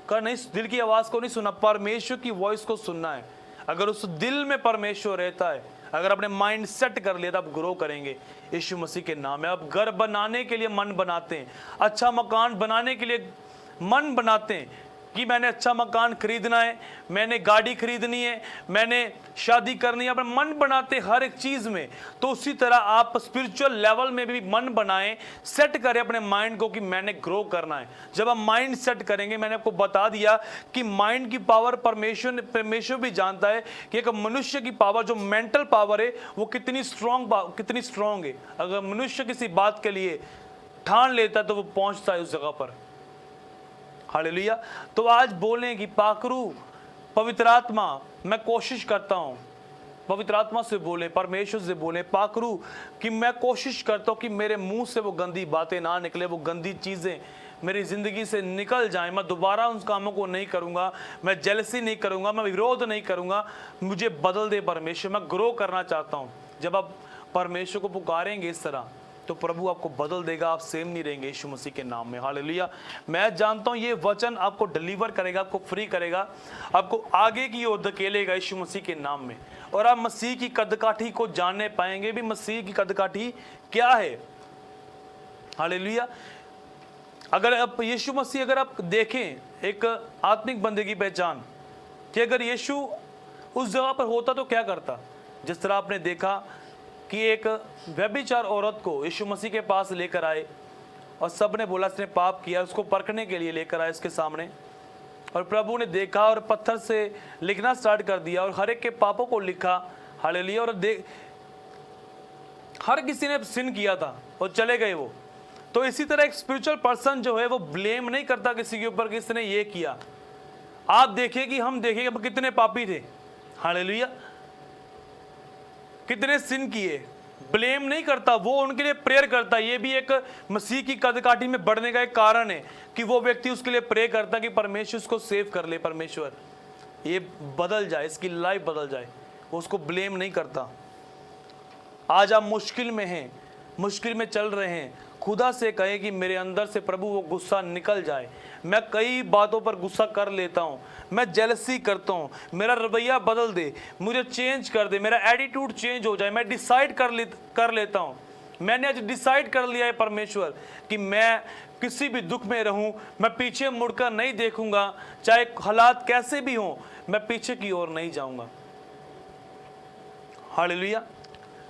दिल की आवाज को नहीं सुना, परमेश्वर की वॉइस को सुनना है। अगर उस दिल में परमेश्वर रहता है, अगर अपने माइंड सेट कर लिया तो आप ग्रो करेंगे यीशु मसीह के नाम में। आप घर बनाने के लिए मन बनाते हैं, अच्छा मकान बनाने के लिए मन बनाते हैं कि मैंने अच्छा मकान खरीदना है, मैंने गाड़ी खरीदनी है, मैंने शादी करनी है, अपना मन बनाते हर एक चीज में। तो उसी तरह आप स्पिरिचुअल लेवल में भी मन बनाएं, सेट करें अपने माइंड को कि मैंने ग्रो करना है। जब आप माइंड सेट करेंगे, मैंने आपको बता दिया कि माइंड की पावर परमेश्वर भी जानता है कि एक मनुष्य की पावर, जो मेंटल पावर है, वो कितनी स्ट्रांग है। अगर मनुष्य किसी बात के लिए ठान लेता है तो वो पहुंचता है उस जगह पर। हालेलुया। तो आज बोलें कि पाकरू पवित्र आत्मा, मैं कोशिश करता हूं, पवित्र आत्मा से बोले, परमेश्वर से बोले, पाकरू कि मैं कोशिश करता हूं कि मेरे मुंह से वो गंदी बातें ना निकले, वो गंदी चीजें मेरी जिंदगी से निकल जाएं। मैं दोबारा उन कामों को नहीं करूंगा, मैं जेलसी नहीं करूंगा, मैं विरोध नहीं करूंगा। मुझे बदल दे परमेश्वर, मैं ग्रो करना चाहता हूं। जब आप परमेश्वर को पुकारेंगे इस तरह तो प्रभु आपको बदल देगा, आप सेम नहीं रहेंगे यीशु मसीह के नाम में। हालेलुया। मैं जानता हूं ये वचन आपको डिलीवर करेगा, आपको फ्री करेगा, आपको आगे की ओर धकेलेगा यीशु मसीह के नाम में, और आप मसीह की कदकाठी को जानने पाएंगे भी। मसीह की कदकाठी क्या है? हालेलुया। अगर आप यीशु मसीह, अगर आप देखें एक आत्मिक बंदे की पहचान कि अगर यीशु उस जगह पर होता तो क्या करता। जिस तरह आपने देखा कि एक व्यभिचार औरत को यीशु मसीह के पास लेकर आए और सब ने बोला इसने पाप किया, उसको परखने के लिए लेकर आए इसके सामने, और प्रभु ने देखा और पत्थर से लिखना स्टार्ट कर दिया और हर एक के पापों को लिखा। हालेलुया। और हर किसी ने सिन किया था और चले गए वो। तो इसी तरह एक स्पिरिचुअल पर्सन जो है वो ब्लेम नहीं करता किसी के ऊपर कि इसने ये किया। आप देखिए कि हम देखेंगे कितने पापी थे, हालेलुया, कितने सिन किए, ब्लेम नहीं करता, वो उनके लिए प्रेयर करता है। ये भी एक मसीह की कदकाठी में बढ़ने का एक कारण है कि वो व्यक्ति उसके लिए प्रे करता कि परमेश्वर उसको सेव कर ले, परमेश्वर ये बदल जाए, इसकी लाइफ बदल जाए। वो उसको ब्लेम नहीं करता। आज आप मुश्किल में हैं, मुश्किल में चल रहे हैं, खुदा से कहें कि मेरे अंदर से प्रभु वो गुस्सा निकल जाए। मैं कई बातों पर गुस्सा कर लेता हूँ, मैं जेलसी करता हूँ, मेरा रवैया बदल दे, मुझे चेंज कर दे, मेरा एटीट्यूड चेंज हो जाए। मैं डिसाइड कर लेता हूँ। मैंने आज डिसाइड कर लिया है परमेश्वर कि मैं किसी भी दुख में रहूं, मैं पीछे मुड़कर नहीं देखूंगा, चाहे हालात कैसे भी हों, मैं पीछे की ओर नहीं जाऊंगा। हालेलुया।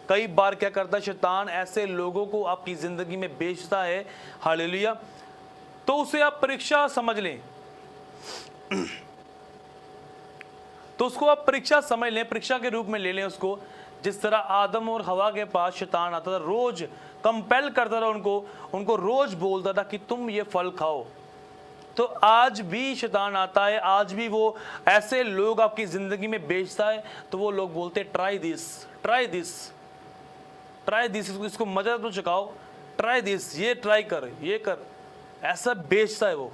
कई बार क्या करता है शैतान, ऐसे लोगों को आपकी जिंदगी में बेचता है। हालेलुया। तो उसे आप परीक्षा समझ लें, तो उसको आप परीक्षा समझ लें, परीक्षा के रूप में ले लें उसको। जिस तरह आदम और हवा के पास शैतान आता था, रोज कंपेल करता था उनको रोज बोलता था कि तुम ये फल खाओ। तो आज भी शैतान आता है, आज भी वो ऐसे लोग आपकी जिंदगी में बेचता है। तो वो लोग बोलते try this, try this, try this, इसको मजा तो चखाओ, ट्राई दिस, ये ट्राई कर, ये कर, ऐसा बेचता है वो।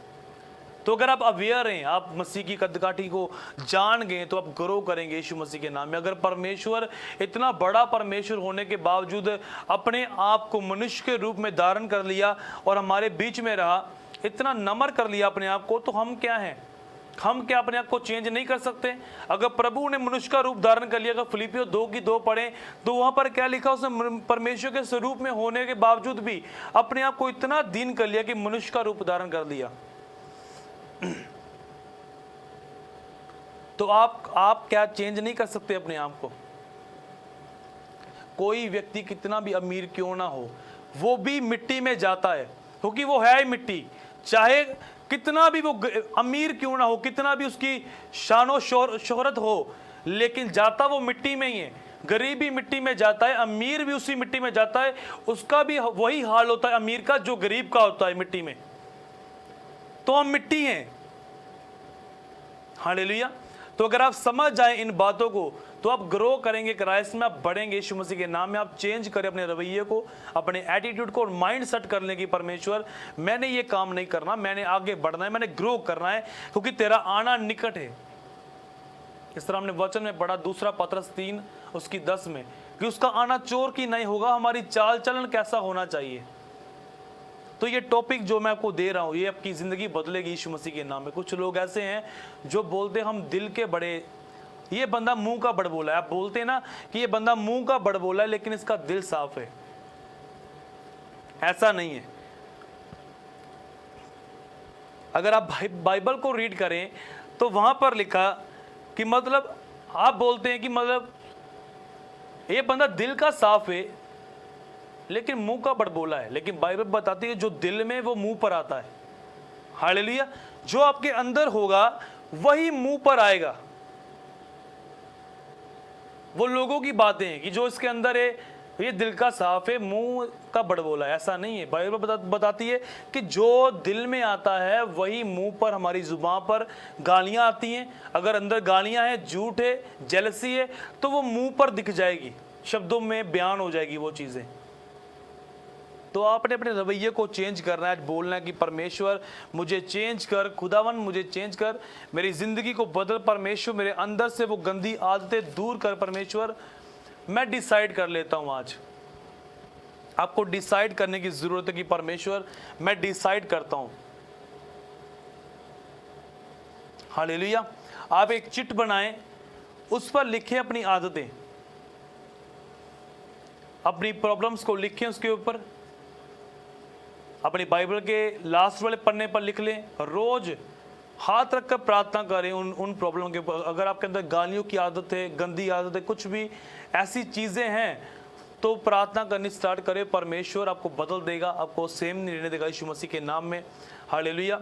तो अगर आप अवेयर हैं, आप मसीह की कदकाठी को जान गए, तो आप ग्रो करेंगे यीशु मसीह के नाम में। अगर परमेश्वर इतना बड़ा परमेश्वर होने के बावजूद अपने आप को मनुष्य के रूप में धारण कर लिया और हमारे बीच में रहा, इतना नम्र कर लिया अपने आप को, तो हम क्या हैं? हम क्या अपने आप को चेंज नहीं कर सकते? अगर प्रभु ने मनुष्य का रूप धारण कर लिया, अगर फिलिपियो 2:2 पढ़ें तो वहां पर क्या लिखा, उसने परमेश्वर के स्वरूप में होने के बावजूद भी अपने आप को इतना दीन कर लिया कि मनुष्य का रूप धारण कर लिया। तो आप क्या चेंज नहीं कर सकते अपने आप को? कोई व्यक्ति कितना भी अमीर क्यों ना हो, वो भी मिट्टी में जाता है, क्योंकि वो है ही मिट्टी। चाहे कितना भी वो अमीर क्यों ना हो, कितना भी उसकी शानो शोहरत हो, लेकिन जाता वो मिट्टी में ही है। गरीब भी मिट्टी में जाता है, अमीर भी उसी मिट्टी में जाता है। उसका भी वही हाल होता है अमीर का जो गरीब का होता है मिट्टी में। तो हम मिट्टी हैं। हालेलुया। तो अगर आप समझ जाएं इन बातों को, तो आप ग्रो करेंगे, क्राइस्ट में आप बढ़ेंगे यीशु मसीह के नाम में। आप चेंज करें अपने रवैये को, अपने एटीट्यूड को, और माइंड सेट कर लें कि परमेश्वर मैंने ये काम नहीं करना, मैंने आगे बढ़ना है, मैंने ग्रो करना है, क्योंकि तेरा आना निकट है। इस तरह हमने वचन में पढ़ा 2 पतरस 3:10 में कि उसका आना चोर की नहीं होगा। हमारी चाल चलन कैसा होना चाहिए? तो ये टॉपिक जो मैं आपको दे रहा हूँ, ये आपकी ज़िंदगी बदलेगी यीशु मसीह के नाम में। कुछ लोग ऐसे हैं जो बोलते हैं हम दिल के बड़े, ये बंदा मुंह का बड़बोला है। आप बोलते हैं ना कि ये बंदा मुंह का बड़बोला है, लेकिन इसका दिल साफ है। ऐसा नहीं है। अगर आप बाइबल को रीड करें तो वहां पर लिखा कि मतलब आप बोलते हैं कि मतलब ये बंदा दिल का साफ है लेकिन मुंह का बड़बोला है, लेकिन बाइबल बताती है जो दिल में वो मुंह पर आता है। हालेलुया। जो आपके अंदर होगा वही मुंह पर आएगा। वो लोगों की बातें हैं कि जो इसके अंदर है ये दिल का साफ है, मुंह का बड़बोला है। ऐसा नहीं है। बाइबल बताती है कि जो दिल में आता है वही मुंह पर, हमारी जुबान पर गालियां आती हैं। अगर अंदर गालियां हैं, झूठ है, जेलसी है, तो वो मुंह पर दिख जाएगी, शब्दों में बयान हो जाएगी वो चीजें। तो आपने अपने रवैये को चेंज करना है, बोलना है कि परमेश्वर मुझे चेंज कर, खुदावन मुझे चेंज कर, मेरी ज़िंदगी को बदल परमेश्वर, मेरे अंदर से वो गंदी आदतें दूर कर परमेश्वर। मैं डिसाइड कर लेता हूँ आज। आपको डिसाइड करने की ज़रूरत है कि परमेश्वर मैं डिसाइड करता हूँ। हालेलुया। आप एक चिट बनाएं, उस पर लिखें अपनी आदतें, अपनी प्रॉब्लम्स को लिखें उसके ऊपर। अपनी बाइबल के लास्ट वाले पन्ने पर लिख लें। रोज हाथ रखकर प्रार्थना करें उन प्रॉब्लम के ऊपर। अगर आपके अंदर गालियों की आदत है, गंदी आदत है, कुछ भी ऐसी चीज़ें हैं, तो प्रार्थना करनी स्टार्ट करें। परमेश्वर आपको बदल देगा, आपको सेम नहीं रहने देगा यीशु मसीह के नाम में। हालेलुया।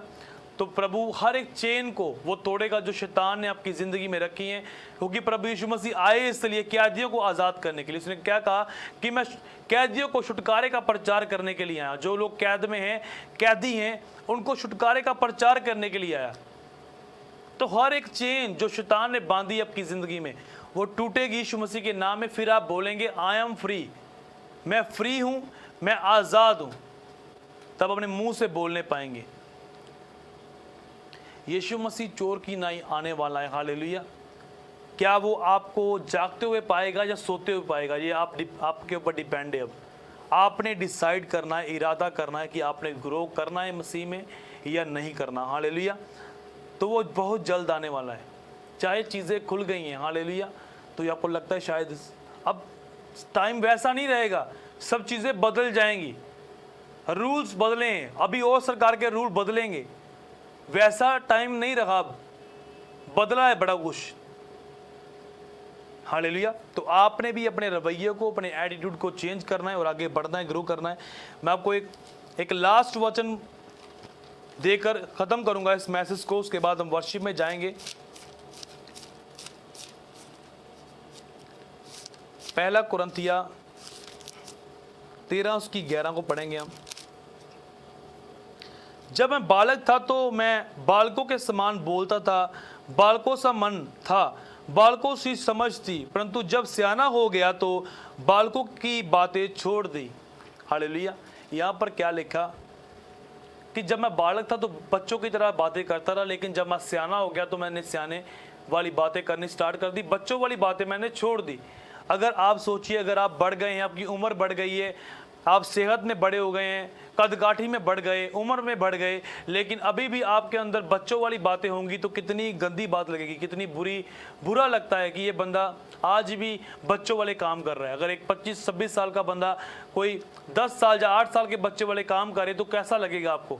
तो प्रभु हर एक चेन को वो तोड़ेगा जो शैतान ने आपकी ज़िंदगी में रखी है, क्योंकि प्रभु यीशु मसीह आए इसलिए कैदियों को आज़ाद करने के लिए। उसने क्या कहा कि मैं कैदियों को छुटकारे का प्रचार करने के लिए आया। जो लोग कैद में हैं, कैदी हैं, उनको छुटकारे का प्रचार करने के लिए आया। तो हर एक चेन जो शैतान ने बांधी आपकी ज़िंदगी में, वो टूटेगी यीशु मसीह के नाम में। फिर आप बोलेंगे आई एम फ्री, मैं फ्री हूं, मैं आजाद हूं, तब अपने मुंह से बोलने पाएंगे। यीशु मसीह चोर की नाई आने वाला है। हालेलुया। क्या वो आपको जागते हुए पाएगा या सोते हुए पाएगा, ये आपके ऊपर डिपेंड है। अब आपने डिसाइड करना है, इरादा करना है कि आपने ग्रो करना है मसीह में या नहीं करना। हालेलुया। तो वो बहुत जल्द आने वाला है। चाहे चीज़ें खुल गई हैं, हालेलुया, तो ये आपको लगता है शायद अब टाइम वैसा नहीं रहेगा, सब चीज़ें बदल जाएंगी, रूल्स बदले हैं, अभी और सरकार के रूल बदलेंगे, वैसा टाइम नहीं रहा, अब बदला है बड़ा कुछ। हालेलुया। तो आपने भी अपने रवैये को, अपने एटीट्यूड को चेंज करना है और आगे बढ़ना है, ग्रो करना है। मैं आपको एक लास्ट वचन देकर ख़त्म करूंगा इस मैसेज को, उसके बाद हम वर्शिप में जाएंगे। पहला कुरिन्थिया 13 उसकी 11 को पढ़ेंगे हम। जब मैं बालक था तो मैं बालकों के समान बोलता था, बालकों सा मन था, बालकों सी समझ थी, परंतु जब सियाना हो गया तो बालकों की बातें छोड़ दी। हालेलुया। यहाँ पर क्या लिखा कि जब मैं बालक था तो बच्चों की तरह बातें करता रहा, लेकिन जब मैं सियाना हो गया तो मैंने सियाने वाली बातें करनी स्टार्ट कर दी, बच्चों वाली बातें मैंने छोड़ दी। अगर आप सोचिए, अगर आप बढ़ गए हैं, आपकी उम्र बढ़ गई है, आप सेहत में बड़े हो गए हैं, कदकाठी में बढ़ गए, उम्र में बढ़ गए, लेकिन अभी भी आपके अंदर बच्चों वाली बातें होंगी तो कितनी गंदी बात लगेगी, कितनी बुरा लगता है कि ये बंदा आज भी बच्चों वाले काम कर रहा है। अगर एक 25-26 साल का बंदा कोई 10 साल या 8 साल के बच्चे वाले काम करे तो कैसा लगेगा आपको।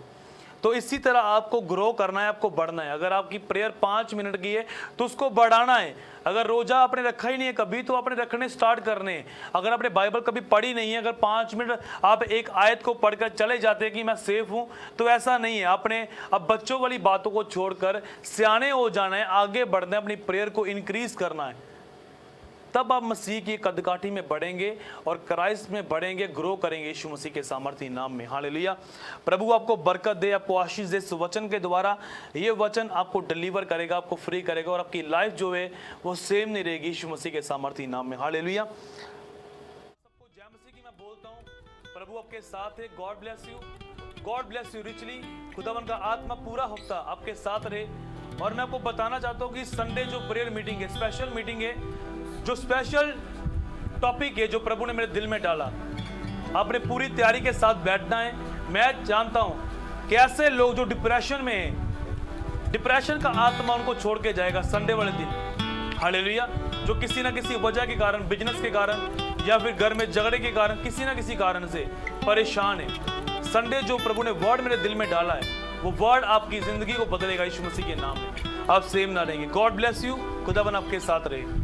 तो इसी तरह आपको ग्रो करना है, आपको बढ़ना है। अगर आपकी प्रेयर 5 मिनट की है तो उसको बढ़ाना है। अगर रोजा आपने रखा ही नहीं है कभी तो आपने रखने स्टार्ट करने हैं। अगर आपने बाइबल कभी पढ़ी नहीं है, अगर 5 मिनट आप एक आयत को पढ़कर चले जाते हैं कि मैं सेफ हूं, तो ऐसा नहीं है। आपने अब बच्चों वाली बातों को छोड़कर सियाने हो जाना है, आगे बढ़ना है, अपनी प्रेयर को इंक्रीज करना है। तब आप मसीह की कदकाठी में बढ़ेंगे और क्राइस्ट में बढ़ेंगे, ग्रो करेंगे यीशु मसीह के सामर्थ्य नाम में। हालेलुया। प्रभु आपको बरकत दे, आपको आशीष दे। इस वचन के द्वारा ये वचन आपको डिलीवर करेगा, आपको फ्री करेगा और आपकी लाइफ जो है वो सेम नहीं रहेगी यीशु मसीह के सामर्थ्य नाम में। हालेलुया। सबको जय मसीह की मैं बोलता हूँ। प्रभु आपके साथ है। God bless you, God bless you richly. खुदावन का आत्मा पूरा हफ्ता आपके साथ रहे। और मैं आपको बताना चाहता हूँ कि संडे जो प्रेयर मीटिंग है, स्पेशल मीटिंग है, जो स्पेशल टॉपिक है जो प्रभु ने मेरे दिल में डाला, आपने पूरी तैयारी के साथ बैठना है। मैं जानता हूं कैसे लोग जो डिप्रेशन में हैं, डिप्रेशन का आत्मा उनको छोड़ के जाएगा संडे वाले दिन। हालेलुया। जो किसी ना किसी वजह के कारण, बिजनेस के कारण या फिर घर में झगड़े के कारण, किसी ना किसी कारण से परेशान है, संडे जो प्रभु ने वर्ड मेरे दिल में डाला है, वो वर्ड आपकी जिंदगी को बदलेगा यीशु मसीह के नाम में। आप सेम ना रहेंगे। God bless you. खुदावन आपके साथ रहे।